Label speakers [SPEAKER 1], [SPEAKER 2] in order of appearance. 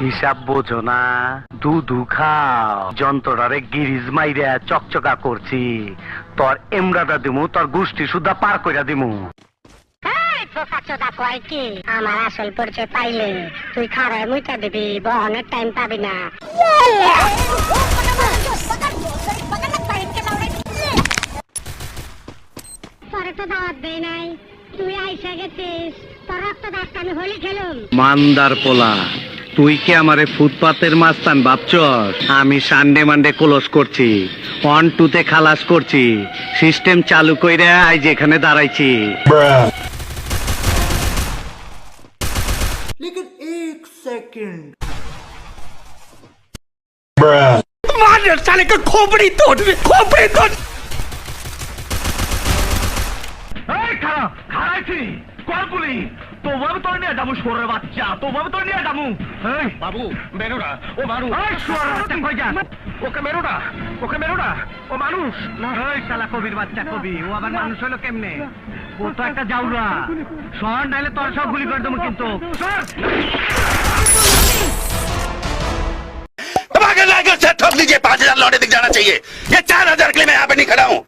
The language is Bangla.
[SPEAKER 1] হিসাব বোঝো না, দুধু খাও। যন্ত্রটারে গিরিজ মাইরা চকচকা করছি, তোর এমরাটা দিমু, তোর গোষ্ঠী সুদ্ধা পার কইরা দিমু।
[SPEAKER 2] আমার আসল পরিচয় পাইলে তুই খারায় মুইটা দিবি, বহনের টাইম পাবি না। পরে তো দাওয়াত দেই নাই, তুই আইসা গেছিস, তোর রক্ত দাসটা আমি হোলি খেলুম।
[SPEAKER 1] মান্দার পোলা, তুই কি আমারে ফুটপাতের মাস্তান ভাবছস? আমি সানডে মানডে ক্লোজ করছি, 1-2 খালাস করছি, সিস্টেম চালু কইরা আজ এখানে দাঁড়াইছি।
[SPEAKER 3] लेकिन एक सेकंड
[SPEAKER 4] मार साले का खोपड़ी तोड़
[SPEAKER 1] খারাইছি কলপুলি, তোমার তোর নিয়ে যাবো সোরের বাচ্চা, তোমার তোর নিয়ে যাবো। বাবু মেরো না, ও মানুষ। ওকে মেরো না, ওকে মেরো না, ও মানুষ। শালা কবির বাচ্চা কবি, ও আবার মানুষ হলো কেমনে? ও তো একটা জাউরা। সর নাইলে তোর সব গুলি করে দেবো কিন্তু।
[SPEAKER 5] अगर लाइगर से ठोक लीजिए, 5000 लौटे दिख जाना चाहिए। ये 4000 के लिए मैं यहाँ पे नहीं खड़ा हूँ।